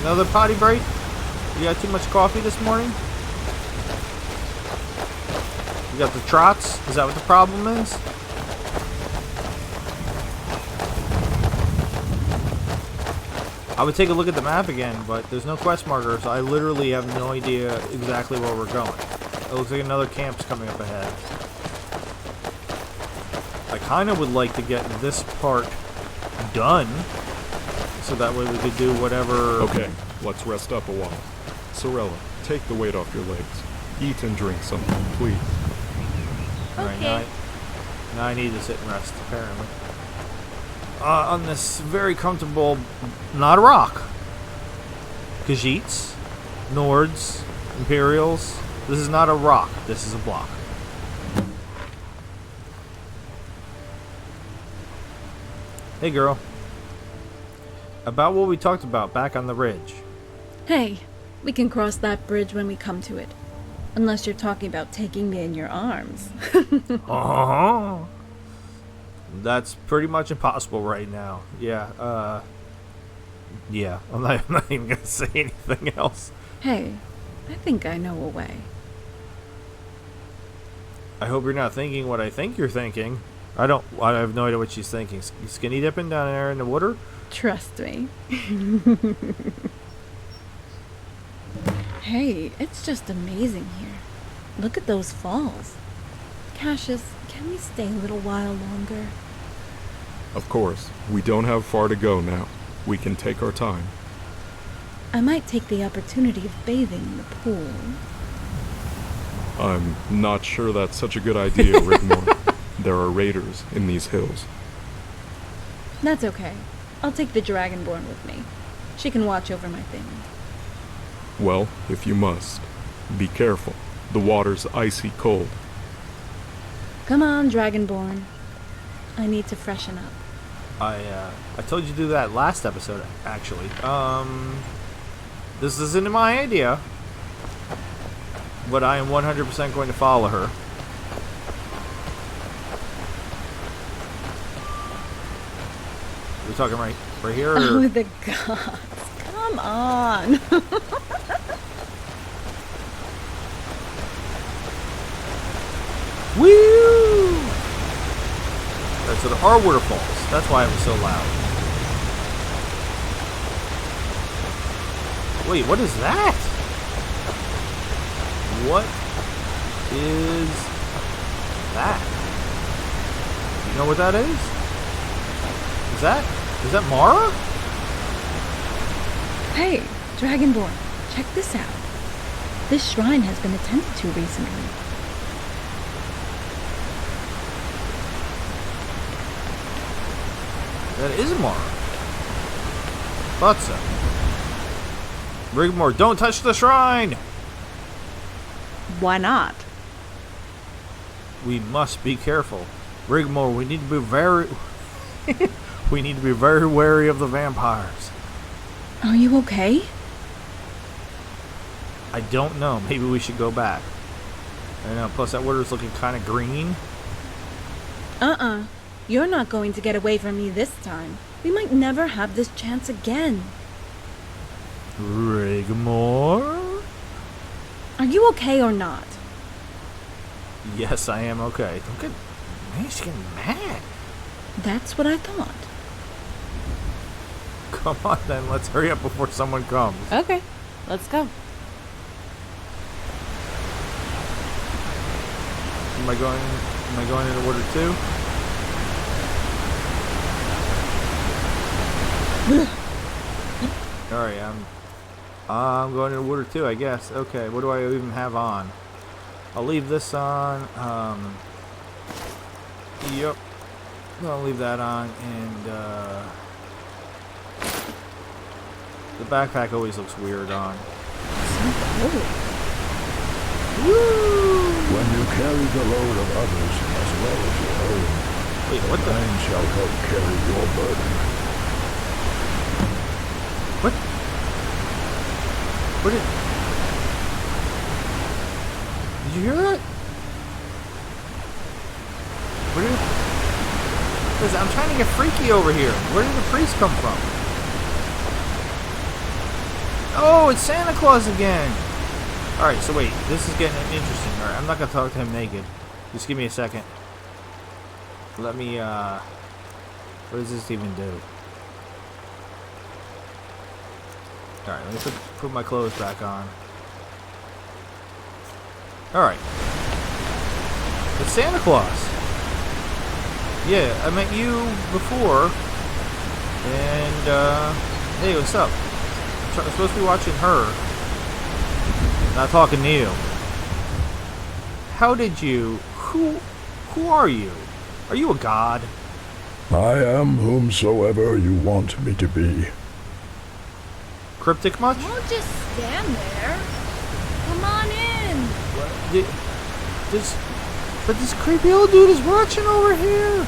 Another potty break? You got too much coffee this morning? You got the trots? Is that what the problem is? I would take a look at the map again, but there's no quest markers. I literally have no idea exactly where we're going. It looks like another camp's coming up ahead. I kind of would like to get this part done, so that way we could do whatever... Okay, let's rest up a while. Sorella, take the weight off your legs. Eat and drink something, please. Alright, Okay. now I need to sit and rest, apparently. On this very comfortable, not a rock. Khajiits, Nords, Imperials. This is not a rock, this is a block. Hey girl. About what we talked about back on the ridge. Hey, we can cross that bridge when we come to it. Unless you're talking about taking me in your arms. Uh-huh. That's pretty much impossible right now. Yeah, yeah, I'm not even gonna say anything else. Hey, I think I know a way. I hope you're not thinking what I think you're thinking. I have no idea what she's thinking. Skinny dipping down there in the water? Trust me. Hey, it's just amazing here. Look at those falls. Cassius, can we stay a little while longer? Of course, we don't have far to go now. We can take our time. I might take the opportunity of bathing in the pool. I'm not sure that's such a good idea, Rigmor. There are raiders in these hills. That's okay. I'll take the Dragonborn with me. She can watch over my things. Well, if you must, be careful. The water's icy cold. Come on, Dragonborn. I need to freshen up. I told you to do that last episode, actually. This isn't my idea, but I am 100% going to follow her. We're talking right here? Or? Oh, the gods. Come on. Woo! Alright, so there are waterfalls. That's why it was so loud. Wait, what is that? What is that? You know what that is? Is that Mara? Hey, Dragonborn, check this out. This shrine has been attended to recently. That is Mara. Thought so. Rigmor, don't touch the shrine! Why not? We must be careful. Rigmor, we need to be very... we need to be very wary of the vampires. Are you okay? I don't know. Maybe we should go back. I know, plus that water's looking kind of green. You're not going to get away from me this time. We might never have this chance again. Rigmor? Are you okay or not? Yes, I am okay. Don't get... Man, she's getting mad. That's what I thought. Come on then, let's hurry up before someone comes. Okay, let's go. Am I going into order 2? Alright, I'm going into order 2, I guess. Okay, what do I even have on? I'll leave this on. Yep. I'll leave that on, and the backpack always looks weird on. Woo! When you carry the load of others as well as your own, Wait, what the? mine shall help carry your burden. What? What did you hear that? What did? Listen, I'm trying to get freaky over here. Where did the priest come from? Oh, it's Santa Claus again. Alright, so wait, this is getting interesting. Alright, I'm not gonna talk to him naked. Just give me a second. Let me, what does this even do? Alright, let me put my clothes back on. Alright. It's Santa Claus. Yeah, I met you before. And, hey, what's up? I'm supposed to be watching her. Not talking to you. How did you... Who are you? Are you a god? I am whomsoever you want me to be. Cryptic much? Don't just stand there. Come on in. But this creepy old dude is watching over here.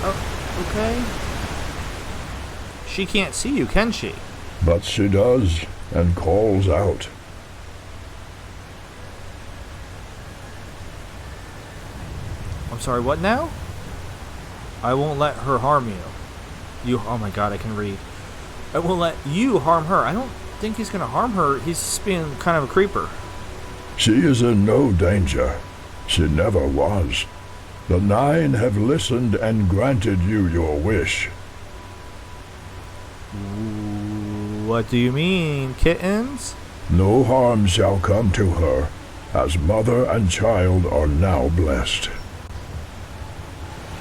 Oh, okay. She can't see you, can she? But she does, and calls out. I'm sorry, what now? I won't let her harm you. Oh my god, I can read. I won't let you harm her. I don't think he's gonna harm her. He's just being kind of a creeper. She is in no danger. She never was. The Nine have listened and granted you your wish. What do you mean, kittens? No harm shall come to her, as mother and child are now blessed.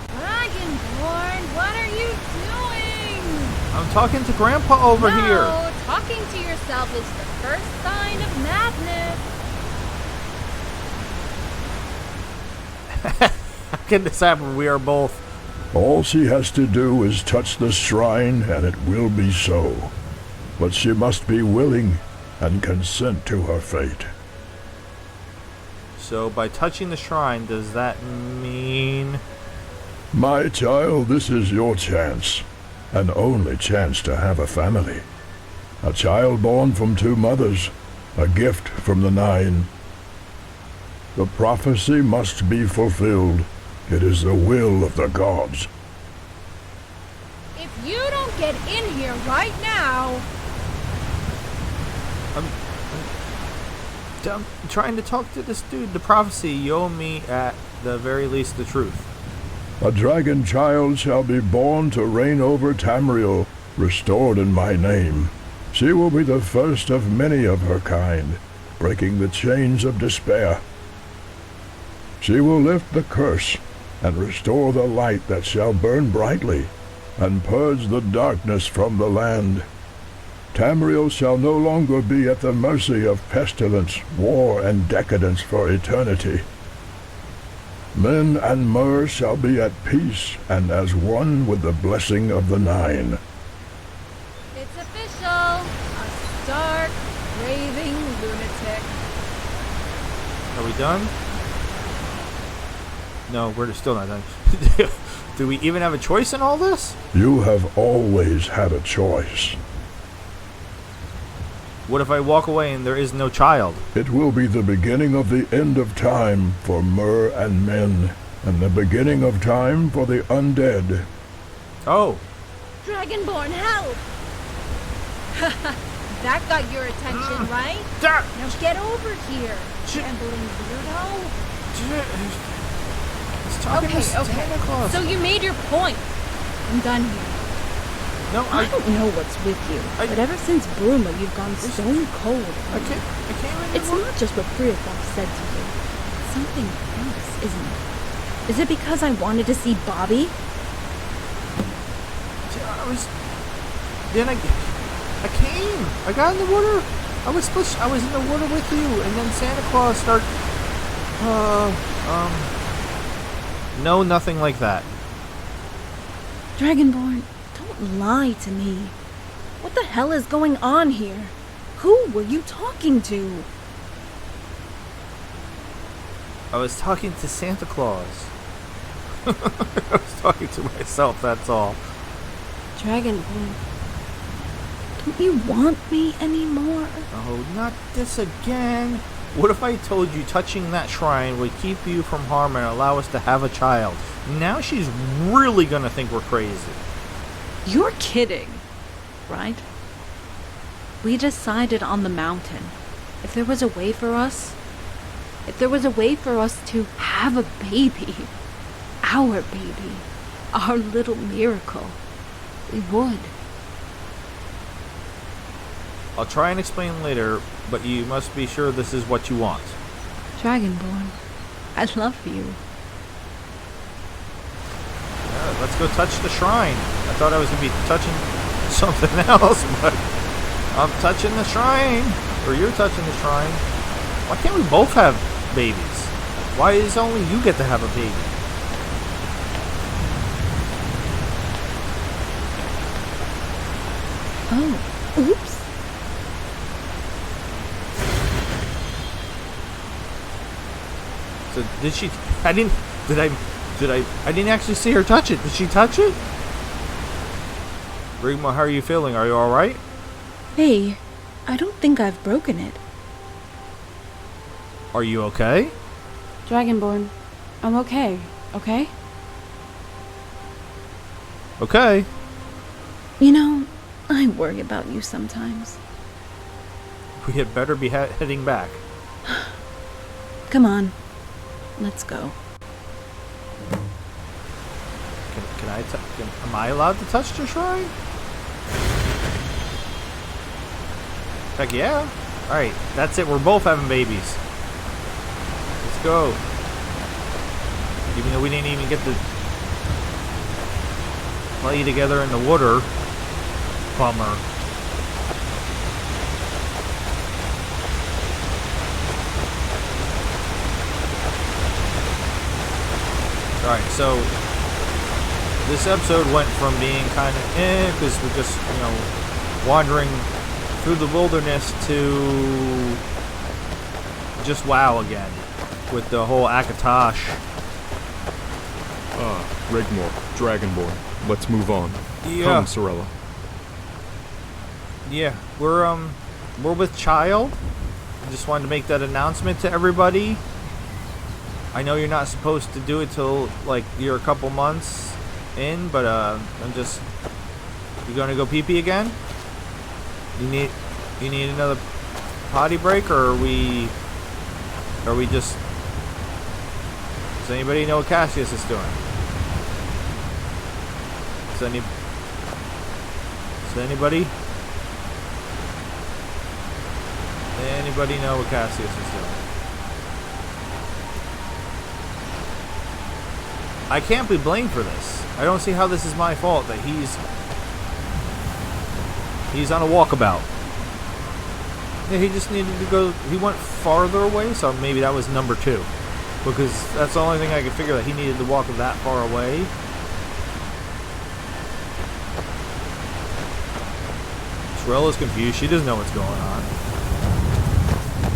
Dragonborn, what are you doing? I'm talking to Grandpa over here. Talk Talking to yourself is the first sign of madness. How can this happen? We are both. All she has to do is touch the shrine, and it will be so. But she must be willing and consent to her fate. So by touching the shrine, does that mean... My child, this is your chance. An only chance to have a family. A child born from 2 mothers. A gift from the 9. The prophecy must be fulfilled. It is the will of the gods. If you don't get in here right now... I'm trying to talk to this dude. The prophecy, you owe me at the very least the truth. A dragon child shall be born to reign over Tamriel, restored in my name. She will be the first of many of her kind, breaking the chains of despair. She will lift the curse and restore the light that shall burn brightly, and purge the darkness from the land. Tamriel shall no longer be at the mercy of pestilence, war, and decadence for eternity. Men and Mer shall be at peace and as one with the blessing of the 9. It's official. A stark, raving lunatic. Are we done? No, we're still not done. Do we even have a choice in all this? You have always had a choice. What if I walk away and there is no child? It will be the beginning of the end of time for Mer and men, and the beginning of time for the undead. Oh. Dragonborn, help! That got your attention, right? Now get over here, trembling weirdo. Okay. Santa Claus. So you made your point. I'm done here. No, I don't know what's with you, but ever since Bruma, you've gone stone cold. I can't It's not just what Priyathov said to you. It's something else, isn't it? Is it because I wanted to see Bobby? I came. I got in the water. I was in the water with you, and then Santa Claus started. No, nothing like that. Dragonborn, don't lie to me. What the hell is going on here? Who were you talking to? I was talking to Santa Claus. I was talking to myself, that's all. Dragonborn, don't you want me anymore? Oh, not this again. What if I told you touching that shrine would keep you from harm and allow us to have a child? Now she's really gonna think we're crazy. You're kidding, right? We decided on the mountain. If there was a way for us to have a baby, our baby, our little miracle, we would. I'll try and explain later, but you must be sure this is what you want. Dragonborn, I love you. Yeah, let's go touch the shrine. I thought I was going to be touching something else, but I'm touching the shrine. Or you're touching the shrine. Why can't we both have babies? Why is only you get to have a baby? Oh, oops. So did she? I didn't actually see her touch it. Did she touch it? Rigmor, how are you feeling? Are you all right? Hey, I don't think I've broken it. Are you okay? Dragonborn, I'm okay, okay? Okay. You know, I worry about you sometimes. We had better be heading back. Come on, let's go. Am I allowed to touch the shrine? Heck yeah. Alright, that's it. We're both having babies. Let's go. Even though we didn't even get to play together in the water. Bummer. Alright, so this episode went from being kind of because we're just, you know, wandering through the wilderness to just wow again with the whole Akatosh. Rigmor, Dragonborn. Let's move on. Yeah. Come, Sorella. Yeah, we're with Child. I just wanted to make that announcement to everybody. I know you're not supposed to do it till like you're a couple months in, but you gonna go pee-pee again? You need another potty break, or are we just? Does anybody know what Cassius is doing? Does anybody know what Cassius is doing? I can't be blamed for this. I don't see how this is my fault that he's on a walkabout. Yeah, he just needed to go. He went farther away, so maybe that was number 2, because that's the only thing I could figure, that he needed to walk that far away. Sorella's confused. She doesn't know what's going on.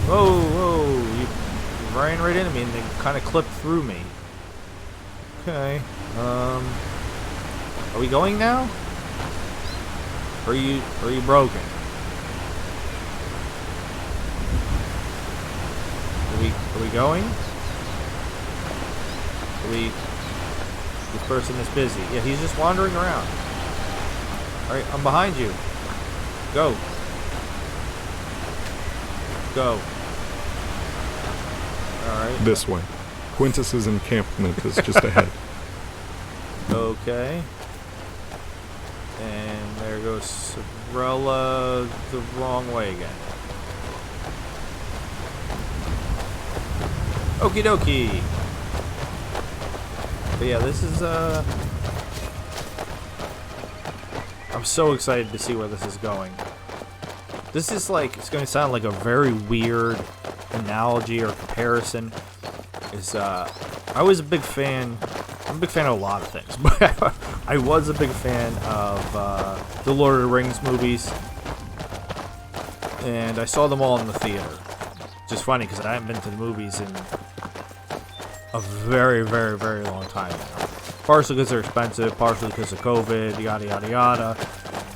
Whoa! You ran right into me and they kind of clipped through me. Okay. Are we going now? Are you broken? Are we going? This person is busy. Yeah, he's just wandering around. Alright, I'm behind you. Go. Go. Alright. This way. Quintus's encampment is just ahead. Okay. And there goes Sorella the wrong way again. Okie dokie. But yeah, this is I'm so excited to see where this is going. This is like, it's going to sound like a very weird analogy or comparison. I was a big fan. I'm a big fan of a lot of things, but I was a big fan of the Lord of the Rings movies, and I saw them all in the theater. Just funny because I haven't been to the movies in a very, very, very long time now. Partially because they're expensive, partially because of COVID, yada yada yada.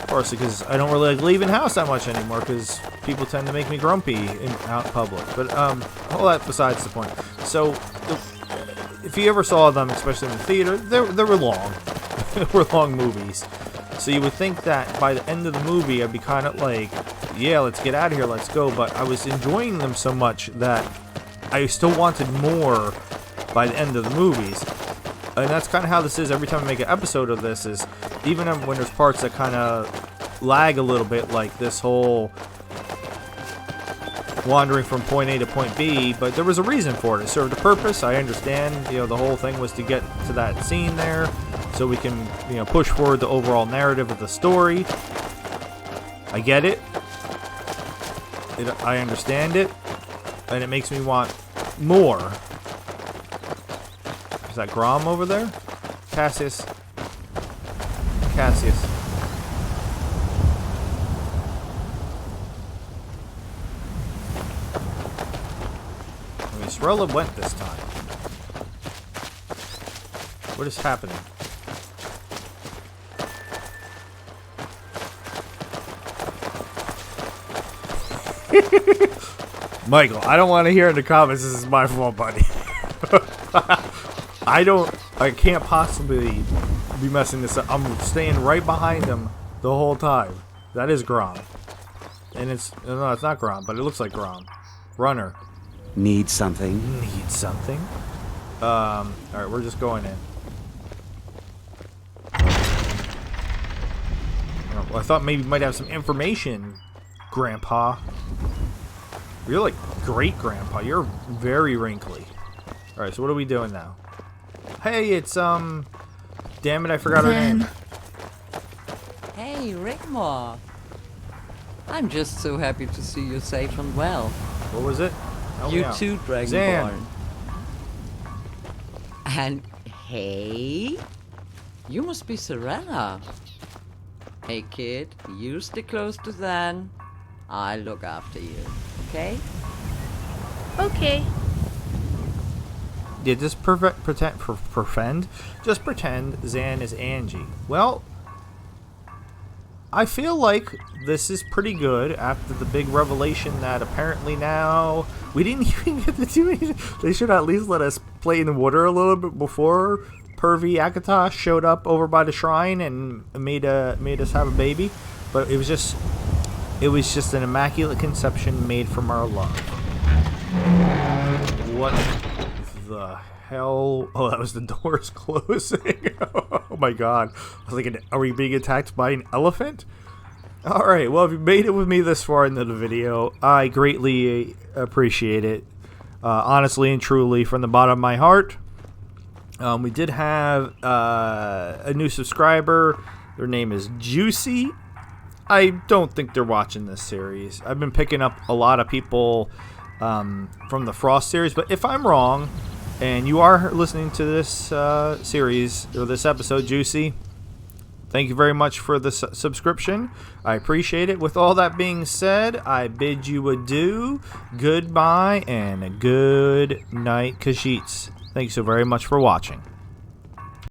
Partially because I don't really like leaving the house that much anymore because people tend to make me grumpy out in public. But all that besides the point. So, if you ever saw them, especially in the theater, they were long. They were long movies. So you would think that by the end of the movie, I'd be kind of like, yeah, let's get out of here, let's go. But I was enjoying them so much that I still wanted more by the end of the movies. And that's kind of how this is every time I make an episode of this, is even when there's parts that kind of lag a little bit, like this whole wandering from point A to point B, but there was a reason for it. It served a purpose. I understand, the whole thing was to get to that scene there so we can, push forward the overall narrative of the story. I get it. I understand it. And it makes me want more. Is that Grom over there? Cassius. Cassius. I mean, Sorella went this time. What is happening? Michael, I don't want to hear in the comments this is my fault, buddy. I can't possibly be messing this up. I'm staying right behind him the whole time. That is Grom. And no, it's not Grom, but it looks like Grom. Runner. Need something? Need something? Alright, we're just going in. Well, I thought maybe you might have some information, Grandpa. You're like great Grandpa. You're very wrinkly. Alright, so what are we doing now? Hey, it's, damn it, I forgot her name. Hey, Rigmor. I'm just so happy to see you safe and well. What was it? You too, Dragonborn. Zan. And Hey? You must be Serena. Hey kid, you stay close to Zan. I'll look after you, okay? Okay. Yeah, just pretend Zan is Angie. Well, I feel like this is pretty good after the big revelation that apparently now we didn't even get to do anything. They should at least let us play in the water a little bit before Pervy Akatosh showed up over by the shrine and made us have a baby. But it was just an immaculate conception made from our love. What the hell? Oh, that was the doors closing. Oh my god. I was like, are we being attacked by an elephant? Alright, well, if you made it with me this far into the video, I greatly appreciate it. Honestly and truly, from the bottom of my heart. We did have a new subscriber. Their name is Juicy. I don't think they're watching this series. I've been picking up a lot of people from the Frost series, but if I'm wrong, and you are listening to this series, or this episode, Juicy, thank you very much for the subscription. I appreciate it. With all that being said, I bid you adieu, goodbye, and a good night, Khajiits. Thank you so very much for watching.